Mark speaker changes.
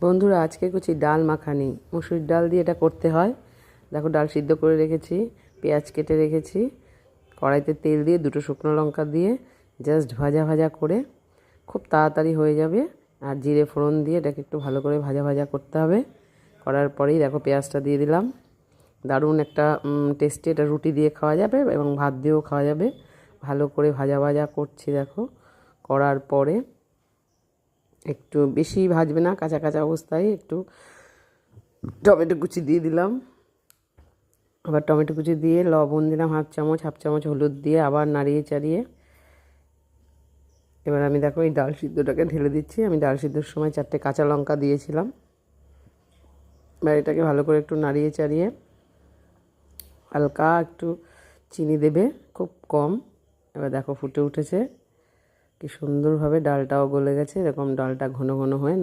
Speaker 1: বন্ধুরা, আজকে করছি ডাল মাখানি। মুসুর ডাল দিয়ে এটা করতে হয়। দেখো, ডাল সিদ্ধ করে রেখেছি, পেঁয়াজ কেটে রেখেছি, কড়াইতে তেল দিয়ে দুটো শুকনো লঙ্কা দিয়ে জাস্ট ভাজা ভাজা করে খুব তাড়াতাড়ি হয়ে যাবে। আর জিরে ফোড়ন দিয়ে এটাকে একটু ভালো করে ভাজা ভাজা করতে হবে। করার পরেই দেখো পেঁয়াজটা দিয়ে দিলাম। দারুণ একটা টেস্টি, এটা রুটি দিয়ে খাওয়া যাবে এবং ভাত দিয়েও খাওয়া যাবে। ভালো করে ভাজা ভাজা করছি দেখো। করার পরে একটু বেশি ভাজবে না, কাঁচা কাঁচা অবস্থায় একটু টমেটো কুচি দিয়ে দিলাম। আবার টমেটো কুচি দিয়ে লবণ দিলাম হাফ চামচ হলুদ দিয়ে আবার নাড়িয়ে চাড়িয়ে এবার আমি দেখো এই ডাল সিদ্ধটাকে ঢেলে দিচ্ছি। আমি ডাল সিদ্ধর সময় 4টে কাঁচা লঙ্কা দিয়েছিলাম। এবার এটাকে ভালো করে একটু নাড়িয়ে চাড়িয়ে হালকা একটু চিনি দেবে, খুব কম। এবার দেখো ফুটে উঠেছে, কি সুন্দরভাবে ডালটাও গলে গেছে। এরকম ডালটা ঘন ঘন হয়ে